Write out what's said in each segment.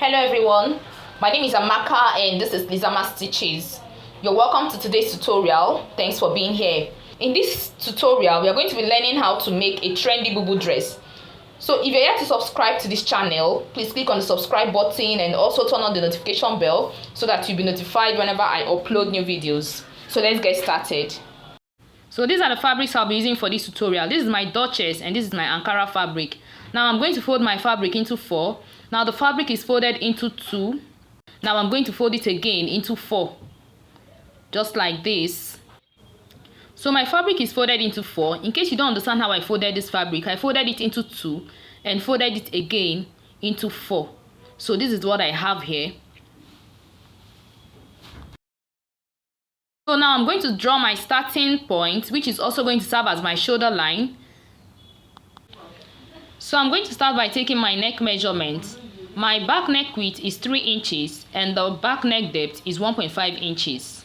Hello everyone, my name is Ankara and this is Lizama Stitches. You're welcome to today's tutorial. Thanks for being here. In this tutorial, we are going to be learning how to make a trendy bubu dress. So if you're yet to subscribe to this channel, please click on the subscribe button and also turn on the notification bell so that you'll be notified whenever I upload new videos. So let's get started. So these are the fabrics I'll be using for this tutorial. This is my Duchess and this is my Ankara fabric. Now I'm going to fold my fabric into 4. Now the fabric is folded into 2. Now I'm going to fold it again into 4. Just like this. So my fabric is folded into 4. In case you don't understand how I folded this fabric, I folded it into 2 and folded it again into 4. So this is what I have here. So now I'm going to draw my starting point, which is also going to serve as my shoulder line. So I'm going to start by taking my neck measurement. My back neck width is 3 inches and the back neck depth is 1.5 inches.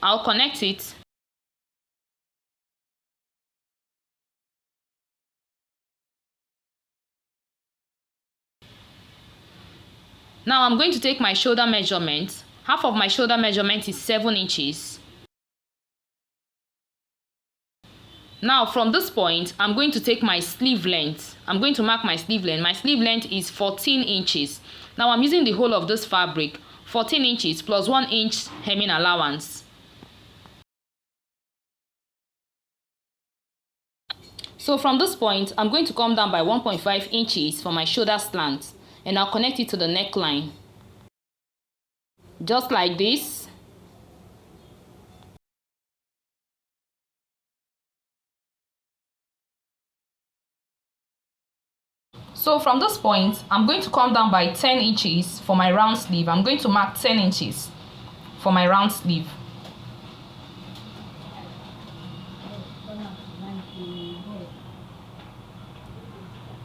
I'll connect it. Now I'm going to take my shoulder measurement. Half of my shoulder measurement is 7 inches. Now from this point, I'm going to take my sleeve length. I'm going to mark my sleeve length. My sleeve length is 14 inches. Now I'm using the whole of this fabric, 14 inches plus 1 inch hemming allowance. So from this point, I'm going to come down by 1.5 inches for my shoulder slant and I'll connect it to the neckline. Just like this. So from this point, I'm going to come down by 10 inches for my round sleeve. I'm going to mark 10 inches for my round sleeve.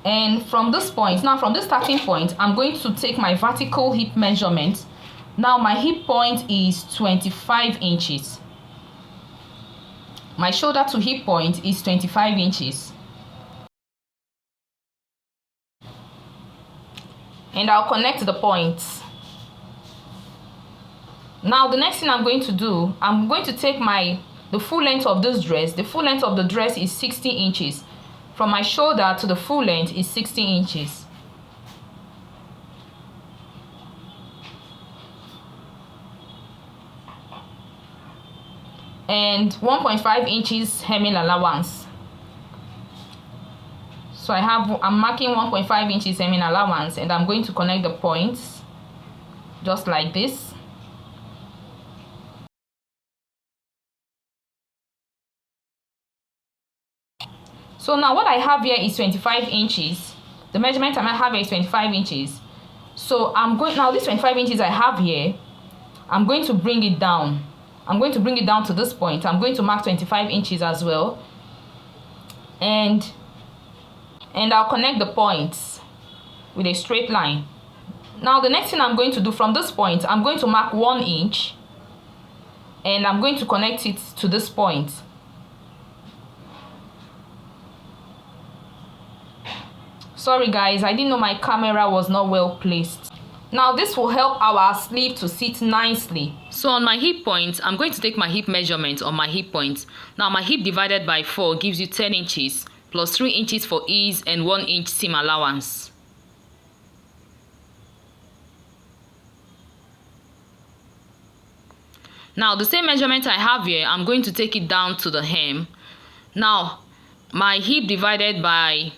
And from this point, now from this starting point, I'm going to take my vertical hip measurement. Now my hip point is 25 inches. My shoulder to hip point is 25 inches. And I'll connect the points. Now the next thing I'm going to do, I'm going to take the full length of this dress. The full length of the dress is 60 inches. From my shoulder to the full length is 60 inches. And 1.5 inches hemming allowance. So I'm marking 1.5 inches hemming allowance and I'm going to connect the points just like this. So now what I have here is 25 inches. The measurement I have here is 25 inches. So now this 25 inches I have here, I'm going to bring it down. I'm going to bring it down to this point. I'm going to mark 25 inches as well. And I'll connect the points with a straight line. Now the next thing I'm going to do from this point, I'm going to mark 1 inch and I'm going to connect it to this point. Sorry guys, I didn't know my camera was not well placed. Now this will help our sleeve to sit nicely. So on my hip point, I'm going to take my hip measurement on my hip point. Now my hip divided by 4 gives you 10 inches plus 3 inches for ease and 1 inch seam allowance. Now the same measurement I have here, I'm going to take it down to the hem. Now my hip divided by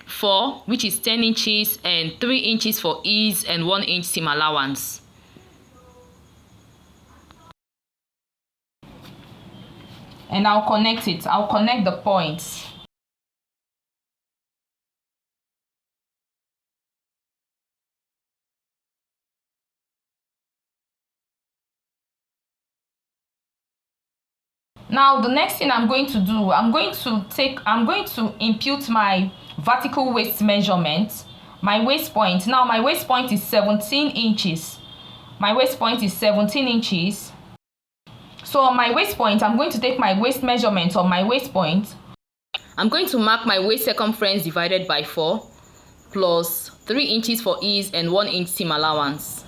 4, which is 10 inches and 3 inches for ease and 1 inch seam allowance. And I'll connect it. I'll connect the points. Now the next thing I'm going to do, I'm going to impute my vertical waist measurement, my waist point. Now my waist point is 17 inches. My waist point is 17 inches. So on my waist point, I'm going to take my waist measurement on my waist point. I'm going to mark my waist circumference divided by 4 plus 3 inches for ease and 1 inch seam allowance.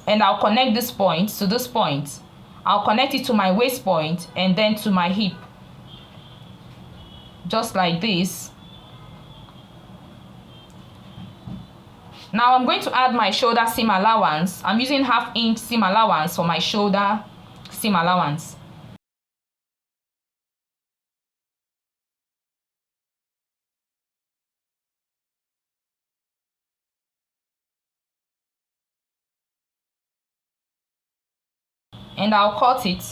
And I'll connect this point to this point. I'll connect it to my waist point and then to my hip. Just like this. Now I'm going to add my shoulder seam allowance. I'm using 1/2 inch seam allowance for my shoulder seam allowance. And I'll cut it.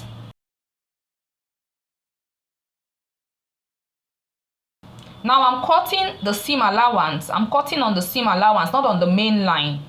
Now I'm cutting the seam allowance. I'm cutting on the seam allowance, not on the main line.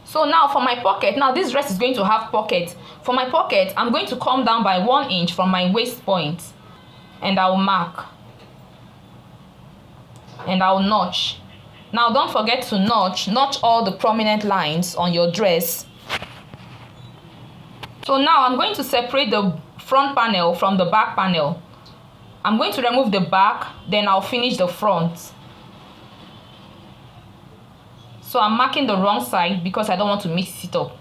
So now for my pocket, now this dress is going to have pocket. For my pocket, I'm going to come down by 1 inch from my waist point and I'll mark and I'll notch. Now don't forget to notch all the prominent lines on your dress. So now I'm going to separate the front panel from the back panel. I'm going to remove the back, then I'll finish the front. So I'm marking the wrong side because I don't want to mix it up.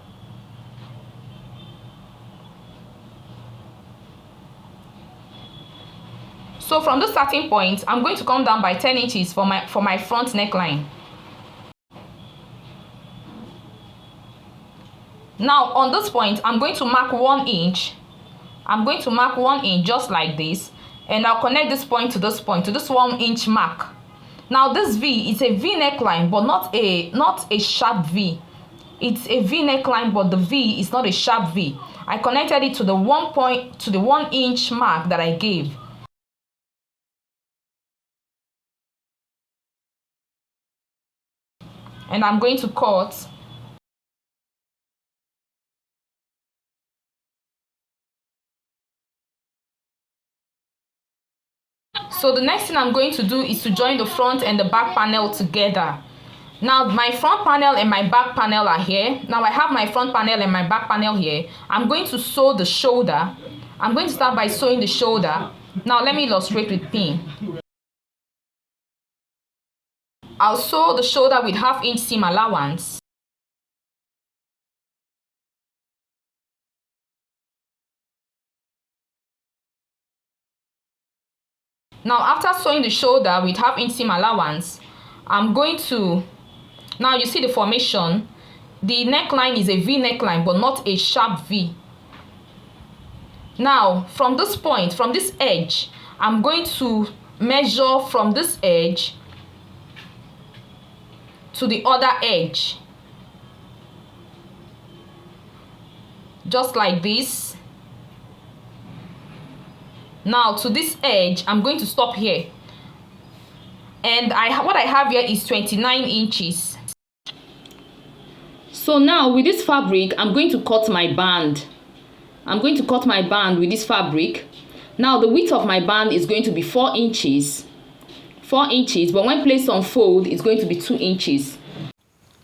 So from the starting point, I'm going to come down by 10 inches for my front neckline. Now on this point, I'm going to mark 1 inch. I'm going to mark 1 inch just like this, and I'll connect this point to this 1 inch mark. Now this V is a V neckline, but not a sharp V. It's a V neckline, but the V is not a sharp V. I connected it to the 1 inch mark that I gave. And I'm going to cut. So the next thing I'm going to do is to join the front and the back panel together. Now my front panel and my back panel are here. Now I have my front panel and my back panel here. I'm going to sew the shoulder. I'm going to start by sewing the shoulder. Now let me illustrate with pin. I'll sew the shoulder with 1/2 inch seam allowance. Now after sewing the shoulder with 1/2 inch seam allowance, I'm going to, now you see the formation. The neckline is a V neckline, but not a sharp V. Now from this point, from this edge, I'm going to measure from this edge to the other edge. Just like this. Now to this edge, I'm going to stop here. And what I have here is 29 inches. So now with this fabric, I'm going to cut my band. I'm going to cut my band with this fabric. Now the width of my band is going to be 4 inches. 4 inches, but when placed on fold, it's going to be 2 inches.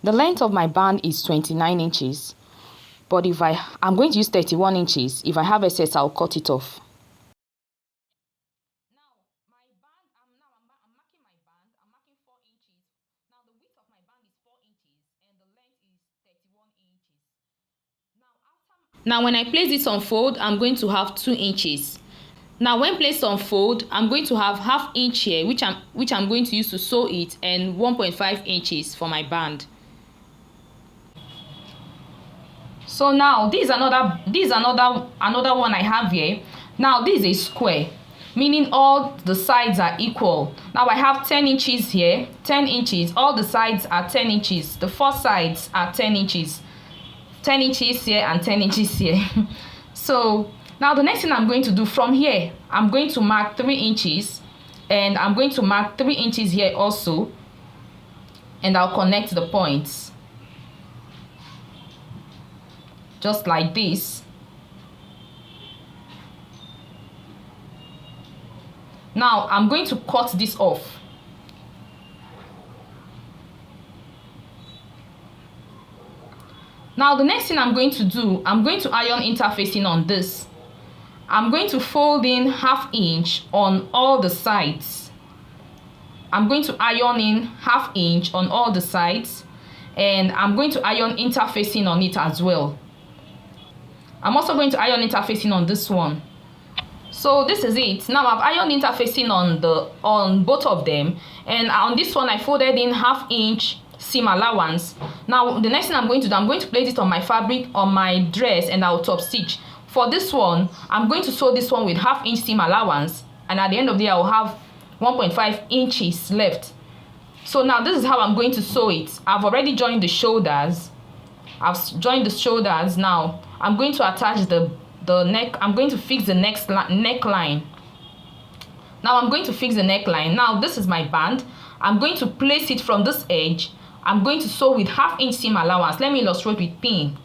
The length of my band is 29 inches. But if I'm going to use 31 inches. If I have excess, I'll cut it off. Now when I place this on fold, I'm going to have 2 inches. Now when placed on fold, I'm going to have 1/2 inch here, which I'm going to use to sew it, and 1.5 inches for my band. So now this is another one I have here. Now this is a square, meaning all the sides are equal. Now I have 10 inches here, 10 inches. All the sides are 10 inches. The 4 sides are 10 inches. 10 inches here and 10 inches here. So now the next thing I'm going to do from here, I'm going to mark 3 inches, and I'm going to mark 3 inches here also, and I'll connect the points. just like this. Now I'm going to cut this off. Now the next thing I'm going to do, I'm going to iron interfacing on this. I'm going to fold in 1/2 inch on all the sides. I'm going to iron in 1/2 inch on all the sides, and I'm going to iron interfacing on it as well. I'm also going to iron interfacing on this one. So this is it. Now I've ironed interfacing on both of them, and on this one I folded in 1/2 inch seam allowance. Now the next thing I'm going to do, I'm going to place it on my fabric, on my dress, and I'll top stitch. For this one, I'm going to sew this one with 1/2 inch seam allowance, and at the end of the day I'll have 1.5 inches left. So now this is how I'm going to sew it. I've already joined the shoulders. I've joined the shoulders. Now I'm going to attach the neck. I'm going to fix the neckline. Now I'm going to fix the neckline. Now this is my band. I'm going to place it from this edge. I'm going to sew with 1/2 inch seam allowance. Let me illustrate with pin.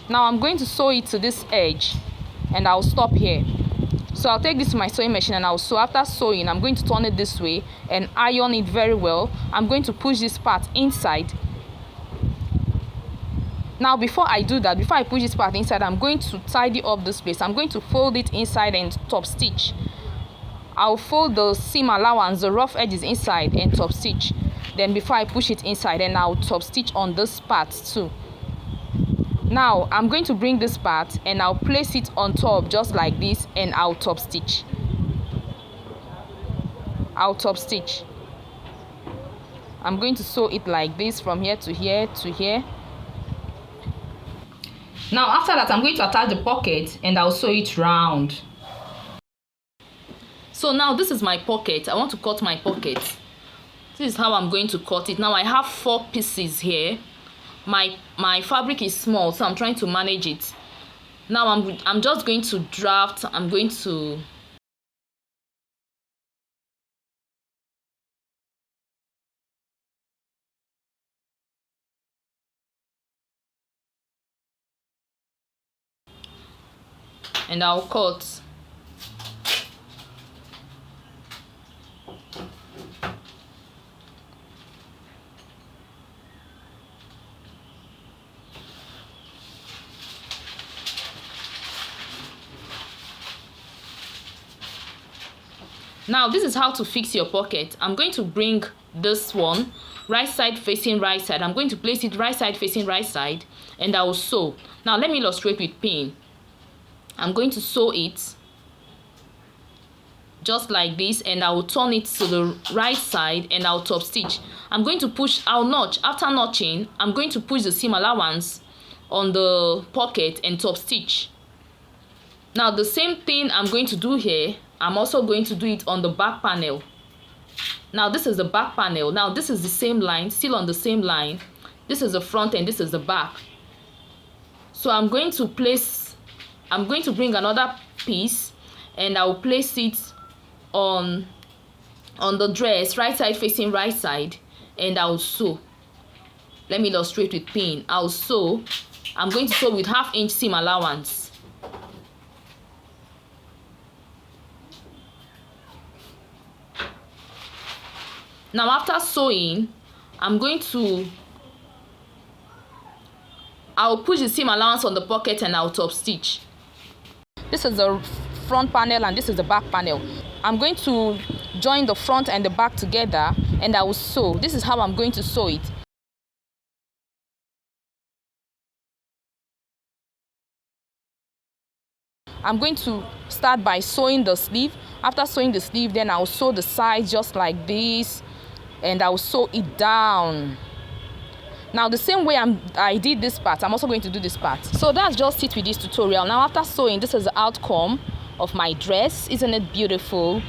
Now I'm going to sew it to this edge, and I'll stop here. So I'll take this to my sewing machine and I'll sew. After sewing, I'm going to turn it this way and iron it very well. I'm going to push this part inside. Now before I do that, before I push this part inside, I'm going to tidy up this place. I'm going to fold it inside and top stitch. I'll fold the seam allowance, the rough edges inside, and top stitch. Then before I push it inside, and I'll top stitch on this part too. Now I'm going to bring this part and I'll place it on top just like this, and I'll top stitch. I'll top stitch. I'm going to sew it like this from here to here to here. Now after that, I'm going to attach the pocket and I'll sew it round. So now this is my pocket. I want to cut my pocket. This is how I'm going to cut it. Now I have 4 pieces here. My fabric is small, so I'm trying to manage it. Now I'm just going to draft. I'm going to and I'll cut. Now this is how to fix your pocket. I'm going to bring this one right side facing right side. I'm going to place it right side facing right side, and I will sew. Now let me illustrate with pin. I'm going to sew it just like this, and I will turn it to the right side and I'll top stitch. I'm going to push, I'll notch. After notching, I'm going to push the seam allowance on the pocket and top stitch. Now the same thing I'm going to do here, I'm also going to do it on the back panel. Now this is the back panel. Now this is the same line, still on the same line. This is the front and this is the back. So I'm going to bring another piece and I'll place it on the dress, right side facing right side, and I'll sew. Let me illustrate with pin. I'll sew. I'm going to sew with 1/2 inch seam allowance. Now after sewing, I'll push the seam allowance on the pocket and I'll top stitch. This is the front panel and this is the back panel. I'm going to join the front and the back together and I will sew. This is how I'm going to sew it. I'm going to start by sewing the sleeve. After sewing the sleeve, then I'll sew the sides just like this, and I'll sew it down. Now the same way I did this part, I'm also going to do this part. So that's just it with this tutorial. Now after sewing, this is the outcome of my dress. Isn't it beautiful?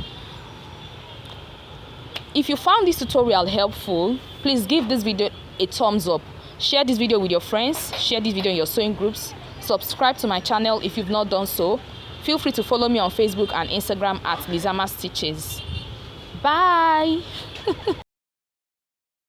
If you found this tutorial helpful, please give this video a thumbs up. Share this video with your friends, share this video in your sewing groups, subscribe to my channel if you've not done so. Feel free to follow me on Facebook and Instagram at Lizama Stitches. Bye.